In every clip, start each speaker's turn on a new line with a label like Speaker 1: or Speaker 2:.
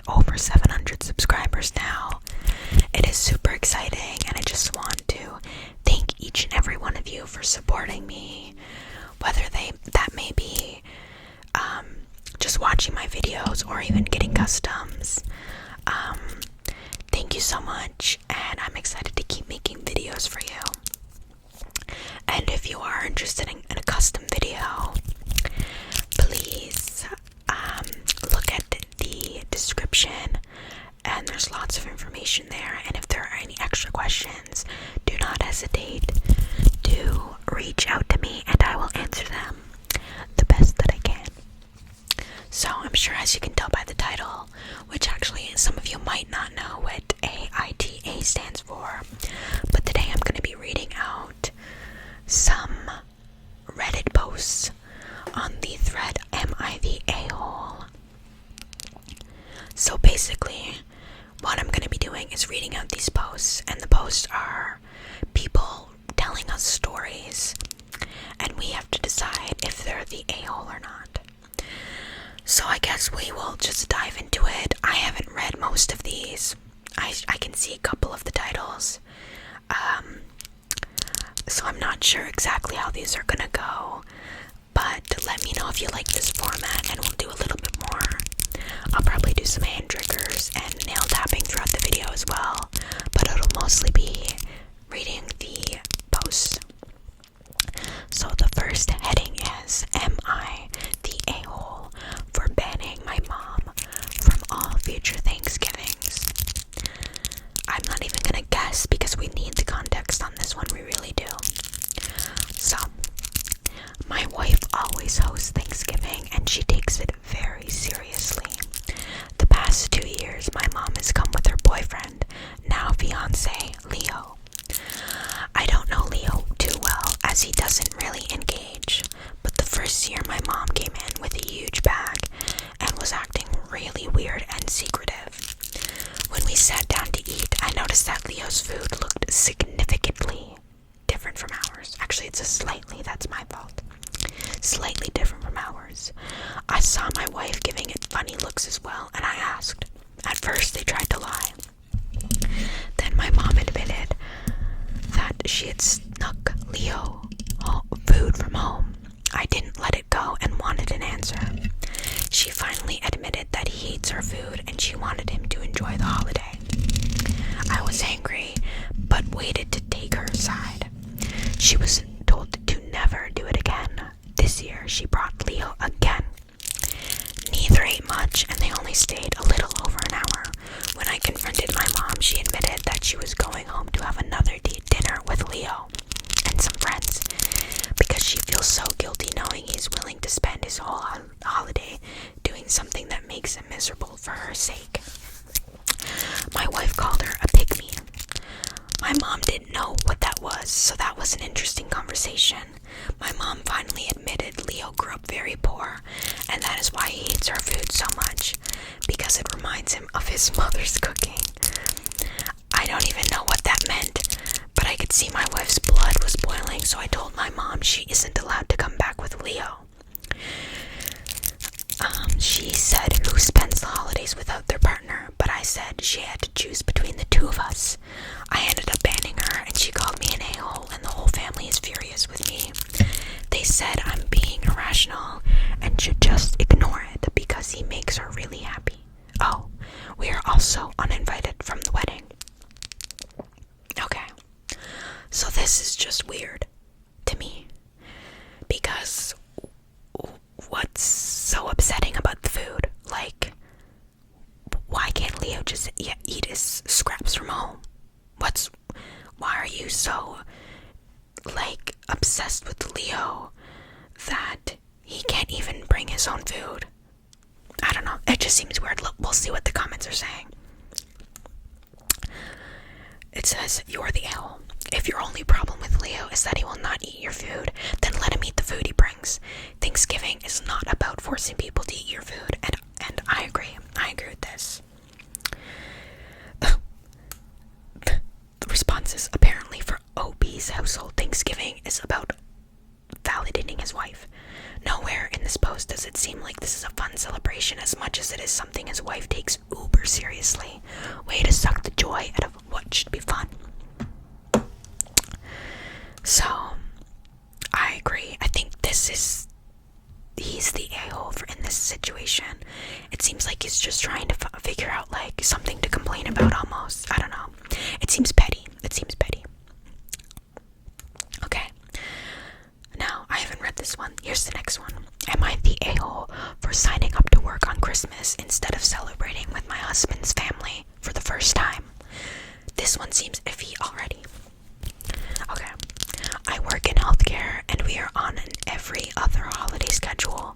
Speaker 1: over 700 subscribers now. It is super exciting, and I just want to thank each and every one of you for supporting me, whether that may be just watching my videos or even getting customs. Thank you so much, and I'm excited to keep making videos for you. And if you are interested in a custom video, please look at the description, and there's lots of information there. And if there are any extra questions, do not hesitate to reach out to me, and I will answer them the best that I can. So I'm sure, as you can tell by the title, which actually some of you might not know what AITA stands for, but today I'm going to be reading out some Reddit posts on the thread Am I the A-hole? So basically, what I'm going to be doing is reading out these posts, and the posts are people telling us stories, and we have to decide if they're the a-hole or not. So I guess we will just dive into it. I haven't read most of these. I can see a couple of the titles. So I'm not sure exactly how these are gonna go, but let me know if you like this format, and we'll do a little bit more. I'll probably do some hand triggers and nail tapping throughout the video as well, but it'll mostly be reading the posts. So the first heading is, Am I the a-hole for banning my mom from all future Thanksgivings? I'm not even gonna guess because we need the context on this one, we really do. So, my wife always hosts Thanksgiving, and she takes it very seriously. The past 2 years, my mom has come with her boyfriend, now fiance, Leo. I don't know Leo too well, as he doesn't really engage, but the first year my mom came in with a huge bag and was acting really weird and secretive. When we sat down to eat, I noticed that Leo's food looked significantly different from ours. Actually, it's that's my fault. Slightly different from ours. I saw my wife giving it funny looks as well, and I asked. At first, they tried to lie. Then my mom admitted that she had snuck Leo food from home. I didn't let it go and wanted an answer. She finally admitted that he hates her food and she wanted him to enjoy the holiday. I was angry, but waited to take her side. She was told to never do it again. This year, she brought Leo again. Neither ate much, and they only stayed a little over an hour. When I confronted my mom, she admitted that she was going home to have another dinner with Leo and some friends because she feels so guilty knowing he's willing to spend his whole holiday doing something that makes him miserable for her sake. My wife called her a pygmy. My mom didn't know what that was, so that was an interesting conversation. My mom finally admitted Leo grew up very poor, and that is why he hates her food so much, because it reminds him of his mother's cooking. I don't even know what that meant, but I could see my wife's blood was boiling, so I told my mom she isn't allowed to come back with Leo. She said who spends the holidays without their partner, but I said she had to choose between the two of us. I ended up banning her, and she called me an a-hole, and the whole family is furious with me. They said I'm being irrational and should just ignore it because he makes her really happy. Oh, we are also uninvited from the wedding. Okay, so this is just weird to me, because what's so upsetting about the food? Like, why can't Leo just eat his scraps from home? Why are you so, obsessed with Leo that he can't even bring his own food? I don't know, it just seems weird. We'll see what the comments are saying. It says, you're the a-hole. If your only problem with Leo is that he will not eat your food, then let him eat the food he brings. Thanksgiving is not about forcing people to eat your food, and I agree. I agree with this. The responses, apparently for OB's household, Thanksgiving is about validating his wife. Nowhere in this post does it it seem like this is a fun celebration as much as it is something his wife takes uber seriously. Way to suck the joy out of what should be fun. So, I agree. I think he's the a-hole in this situation. It seems like he's just trying to figure out, like, something to complain about almost. I don't know. It seems petty. Okay. Now, I haven't read this one. Here's the next one. Am I the a-hole for signing up to work on Christmas instead of celebrating with my husband's family for the first time? This one seems iffy already. Okay. I work in healthcare and we are on an every other holiday schedule.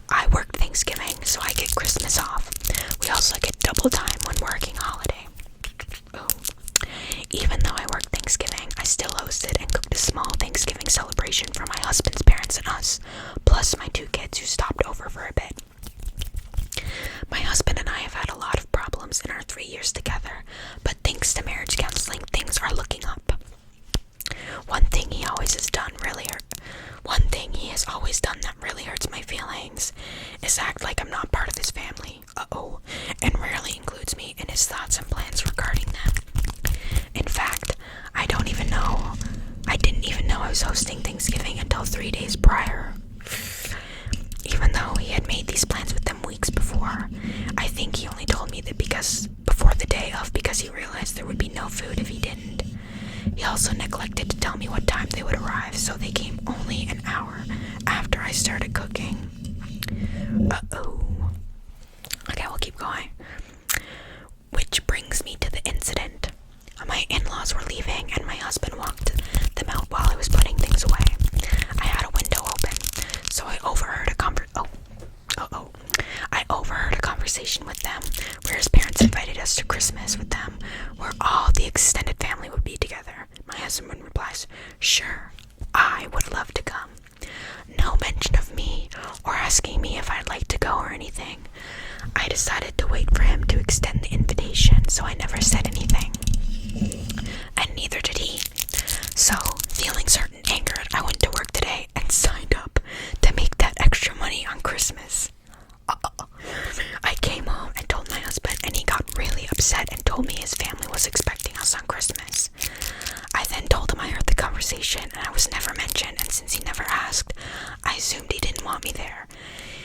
Speaker 1: I work Thanksgiving, so I get Christmas off. We also get double time when working holiday. Ooh. Even though I work Thanksgiving, I still hosted and cooked a small Thanksgiving celebration for my husband's parents and us, plus my 2 kids who stopped over for a bit. My husband and I have had a lot of problems in our 3 years together, but thanks to marriage counseling, things are looking up. One thing he has always done that really hurts my feelings is act like I'm not part of his family. And rarely includes me in his thoughts and plans regarding them. In fact, I didn't even know I was hosting Thanksgiving until 3 days prior. Even though he had made these plans with them weeks before. I think he only told me that before the day of because he realized there would be no food if he didn't. He also neglected to tell me what time they would arrive, so they came only an hour after I started cooking. Okay, we'll keep going. Which brings me to the incident. My in-laws were leaving and my husband walked them out while I was putting things away. I had a window open, so I overheard a conversation with them where his parents invited us to Christmas with them, where all the extended family would be together. My husband replies, "Sure, I would love to come." No mention of me or asking me if I'd like to go or anything. I decided to wait for him to extend the invitation, so I never said anything. And neither did he. So, feeling certain angered, I went to work today and signed up to make that extra money on Christmas. I came home and told my husband, and he got really upset and told me his family was expecting us on Christmas. I then told him I heard the conversation and I was never mentioned, and since he never asked, I assumed he didn't want me there.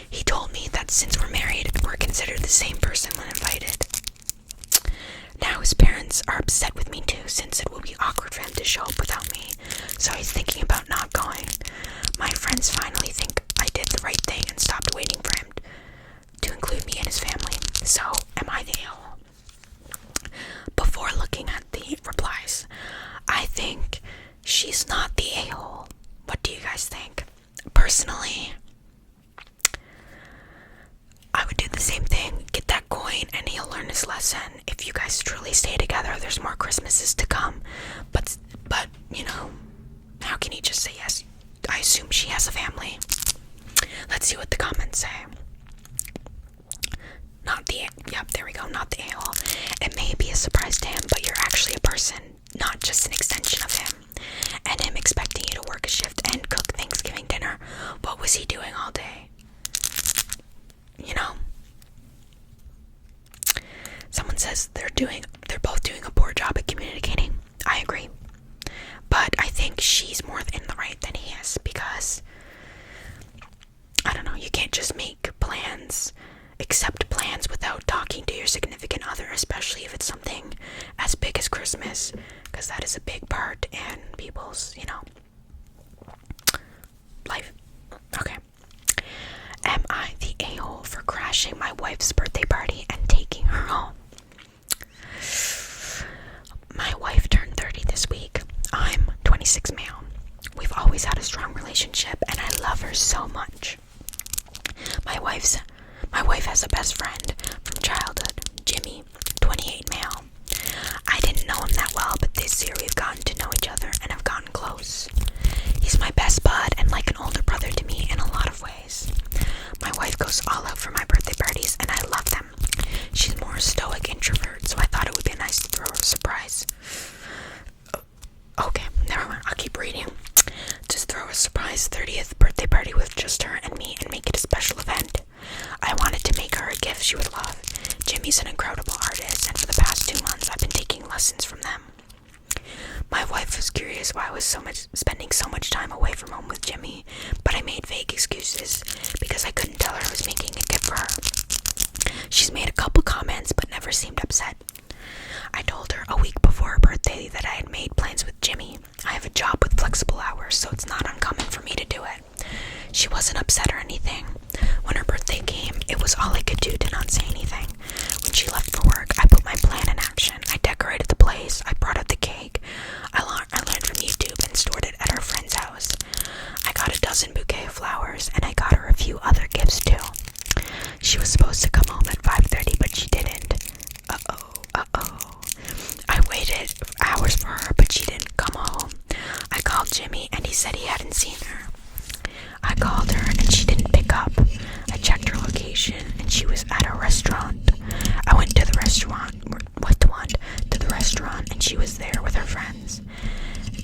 Speaker 1: He told me that since we're married, we're considered the same person when invited. Now his parents are upset with me too, since it will be awkward for him to show up without me, so he's thinking about not going. My friends finally think I did the right thing and stopped waiting for him to include me in his family. So, am I the a-hole? Before looking at the replies, I think she's not the a-hole. What do you guys think? Personally, I would do the same thing. Get that coin and he'll learn his lesson. If you guys truly stay together, there's more Christmases to come. But you know, how can he just say yes? I assume she has a family. Let's see what the comments say. Not the a-hole. It may be a surprise to him, but you're actually a person, not just an extension of him. And him expecting you to work a shift and cook Thanksgiving dinner. What was he doing all day? You know? Someone says they're both doing a poor job at communicating. I agree. But I think she's more in the right than he is, because I don't know, you can't just accept plans without talking to your significant other, especially if it's something as big as Christmas, because that is a big part in people's, life. Okay. Am I the a-hole for crashing my wife's birthday party and taking her home? My wife turned 30 this week. I'm 26 male. We've always had a strong relationship and I love her so much. My wife has a best friend from childhood, Jimmy, 28 male. I didn't know him that well, but this year we've gotten to know each other and have gotten close. He's my best bud and like an older brother to me in a lot of ways. My wife goes all out for my birthday parties and I love them. She's more a stoic introvert, so I thought it would be nice to throw her a surprise. Okay, never mind, I'll keep reading. Just throw a surprise 30th birthday party with just her and me and make it a special event. she would love. Jimmy's an incredible artist, and for the past 2 months, I've been taking lessons from them. My wife was curious why I was spending so much time away from home with Jimmy, but I made vague excuses because I couldn't tell her I was making a gift for her. She's made a couple comments, but never seemed upset. I told her a week before her birthday that I had made plans with Jimmy. I have a job with flexible hours, so it's not uncommon for me to do it. She wasn't upset or anything. When her birthday came, it was all I could do to not say anything. When she left for work, I put my plan in action. I decorated the place, I brought out the cake. I learned from YouTube and stored it at her friend's house. I got a dozen bouquet of flowers, and I got her a few other gifts too. She was supposed to come home at 5:30, but she didn't. I waited hours for her, but she didn't come home. I called Jimmy, and he said he hadn't seen her. I called her, and she didn't pick up. I checked her location, and she was at a restaurant. I went to the restaurant, and she was there with her friends.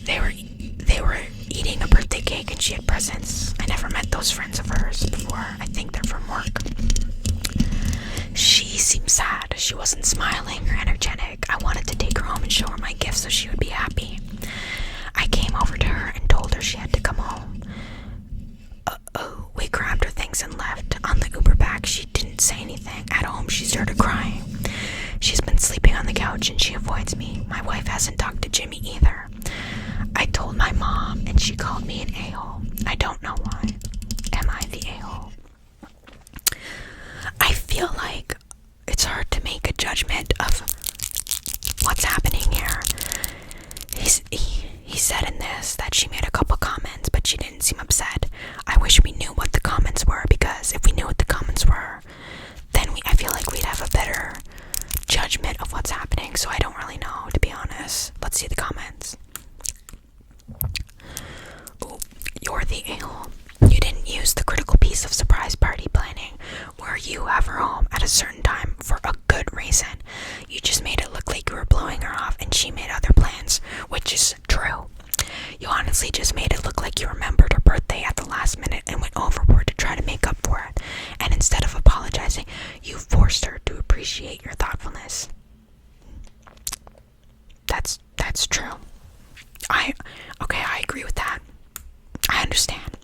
Speaker 1: They were eating a birthday cake, and she had presents. I never met those friends of hers before. I think they're from work. She seemed sad. She wasn't smiling or energetic. I wanted to take her home and show her my gift so she would be happy. I came over to her and told her she had to come home. We grabbed her things and left. On the Uber back, she didn't say anything. At home, she started crying. She's been sleeping on the couch and she avoids me. My wife hasn't talked to Jimmy either. I told my mom and she called me an a-hole. I don't know why. Am I the a-hole? I feel like it's hard to make a judgment of what's happening here. He said in this that she made a couple comments, but she didn't seem upset. I wish we knew what the comments were, because if we knew what the comments were, then I feel like we'd have a better judgment of what's happening. So I don't really know, to be honest. Let's see the comments. Ooh, you're the a-hole. You didn't use the critical piece of surprise party planning where you have her home at a certain time for a good reason. You just made it look like you were blowing her off and she made other plans, which is true. You honestly just made it look like you remembered her birthday at the last minute and went overboard to try to make up for it. And instead of apologizing, you forced her to appreciate your thoughtfulness. That's true. I agree with that. I understand.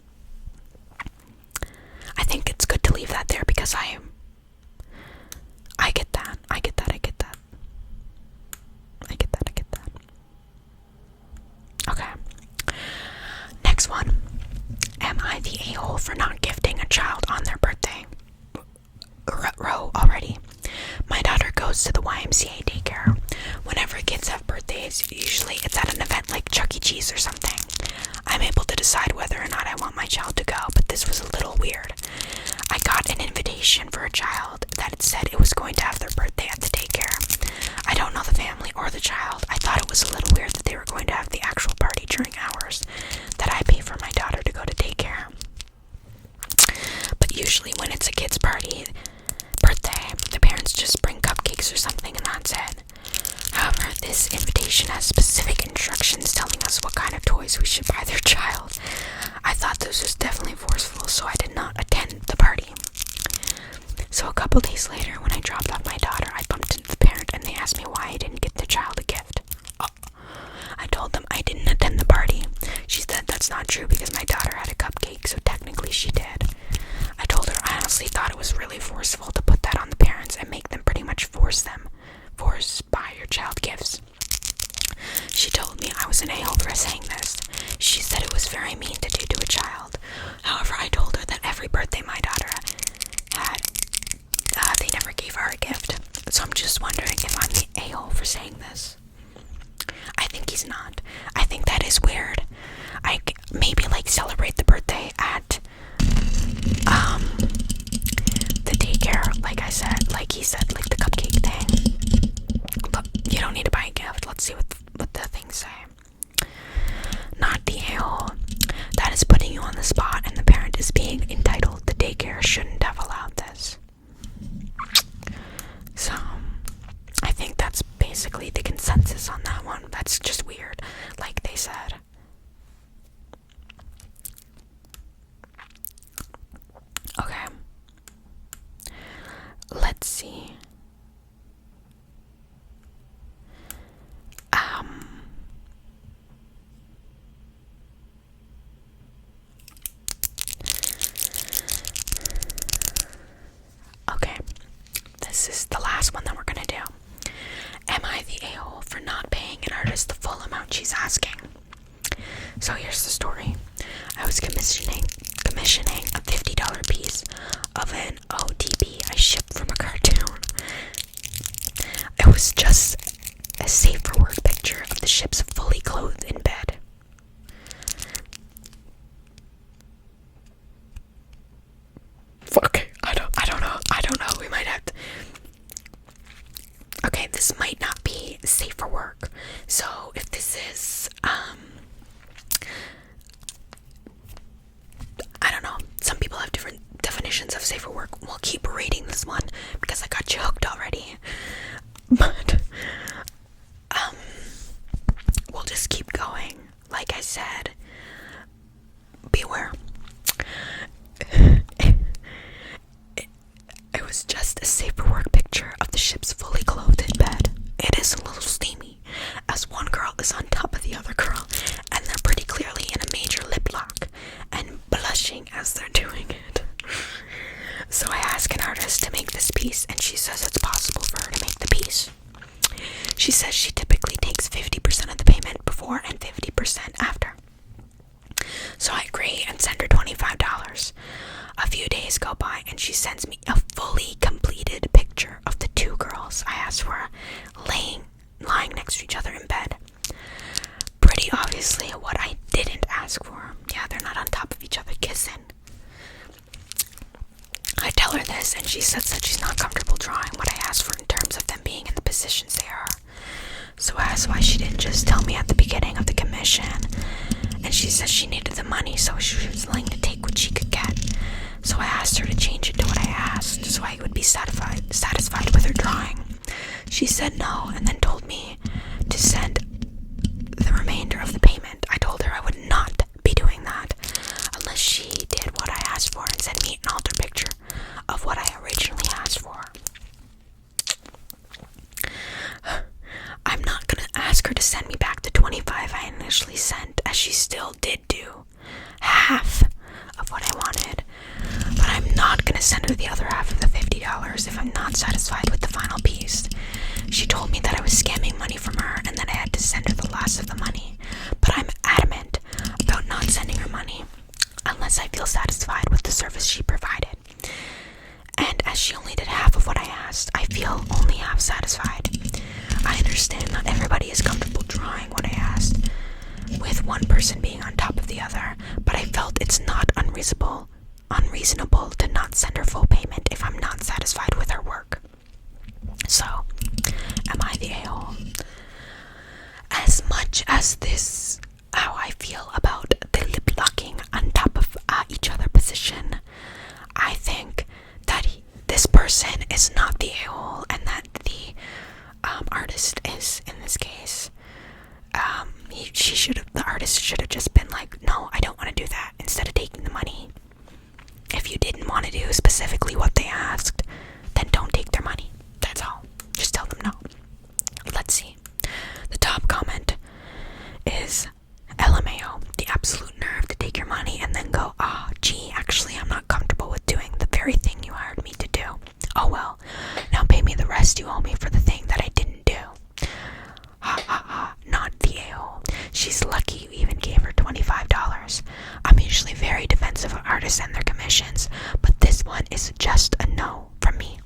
Speaker 1: I think it's good to leave that there because I get that. Okay. Next one. Am I the a-hole for not gifting a child on their birthday? Row already. My daughter goes to the YMCA daycare. Whenever kids have birthdays, usually it's at an event like Chuck E. Cheese or something. I'm able to decide whether or not I want my child to go, but this was a little weird. I got an invitation for a child that it said it was going to have their birthday at the daycare. I don't know the family or the child. I thought it was a little weird that they were going to have the actual party during hours that I pay for my daughter to go to daycare. But usually when it's a kid's birthday, the parents just bring cupcakes or something and that's it. However, this invitation has specific instructions telling us what kind of toys we should buy their child. I thought this was definitely forceful, so I did not attend the party. So a couple days later, when I dropped off my daughter, I bumped into the parent and they asked me why I didn't get the child a gift. I told them I didn't attend the party. She said that's not true because my daughter had a cupcake, so technically she did. I told her I honestly thought it was really forceful to put that on the parents and make them pretty much force buy your child gifts. She told me I was an a-hole for saying this. She said it was very mean to do to a child. However, I told her that every birthday my daughter had, they never gave her a gift. So I'm just wondering if I'm the a-hole for saying this. I think he's not. I think that is weird. I maybe celebrate the birthday at the daycare, like I said, like he said, like the cupcake thing. But you don't need to buy a gift. Let's see what the things say. Not the a-hole. That is putting you on the spot, and the parent is being entitled. The daycare shouldn't have allowed this. So, I think that's basically the consensus on that one. That's just weird, like they said. Okay. Let's this is the last one that we're gonna do. Am I the a-hole for not paying an artist the full amount she's asking? So here's the story. I was commissioning a $50 piece of an OTP I shipped from a cartoon. It was just a safe for work picture of the ships fully clothed in bed. Okay, I don't know. We might have to. Okay, this might not be safe for work. So if this is, I don't know. Some people have different definitions of safe for work. We'll keep reading this one because I got you hooked already. But, we'll just keep going. Like I said, beware. It was just a safe for work picture of the ships fully clothed in bed. It is a little steamy, as one girl is on top of the other girl, and they're pretty clearly in a major lip lock, and blushing as they're doing it. So I ask an artist to make this piece, and she says it's possible for her to make the piece. She says she typically takes 50% of the payment before and 50% after. So I agree and send her $25. A few days go by and she sends me a fully completed picture of the two girls I asked for lying next to each other in bed. Pretty obviously what I didn't ask for. Yeah, they're not on top of each other kissing. I tell her this and she says that she's not comfortable drawing what I asked for in terms of them being in the positions they are. So I asked why she didn't just tell me at the beginning of the commission. And she says she needed the money, so she was willing to take what she could get. So I asked her to change it to what I asked, so I would be satisfied with her drawing. She said no, and then told me to send the remainder of the payment. I told her I would not be doing that unless she did what I asked for and sent me an altered picture of what I originally asked for. I'm not gonna ask her to send me back the $25 I initially sent, as she still did do half of what I wanted. But I'm not gonna send her the other half of the $50 if I'm not satisfied with the final piece. She told me that I was scamming money from her and that I had to send her the last of the money. But I'm adamant about not sending her money unless I feel satisfied with the service she provided. And as she only did half of what I asked, I feel only half satisfied. I understand not everybody is comfortable drawing what I asked, with one person being on top of the other, but I felt it's not unreasonable to not send her full payment if I'm not satisfied with her work. So, am I the a-hole? As much as this, how I feel about the lip locking on top of each other position, I think that this person is not the a-hole and that the artist is in this case. The artist should have just been like, no, I don't want to do that, instead of taking the money. If you didn't want to do specifically what they asked, then don't take their money. That's all. Just tell them no. Let's see. The top comment is LMAO, the absolute nerve to take your money and then go, gee, actually I'm not comfortable with doing the very thing you hired me to do. Oh well, now pay me the rest you owe me for the thing that I didn't do. Ha ha ha, not the a-hole. She's lucky you even gave her $25. I'm usually very defensive of artists and their commissions, but this one is just a no from me.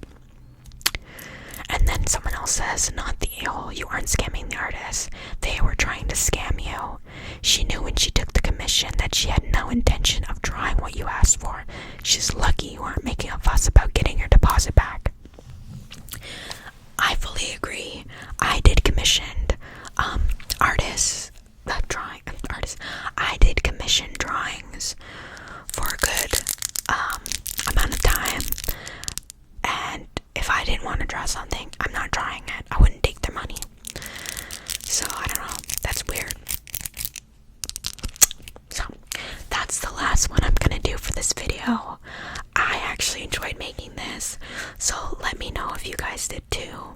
Speaker 1: And then someone else says, not the a-hole, you aren't scamming the artist. They were trying to scam you. She knew when she took the commission that she had no intention of drawing what you asked for. She's lucky you aren't making a fuss about getting your deposit back. I fully agree. I did commissioned I did commission drawings for a good amount of time, and if I didn't want to draw something, I'm not drawing it. I wouldn't take their money. So I don't know, that's weird. So that's the last one I'm gonna do for this video. I actually enjoyed making this, so let me know if you guys did too.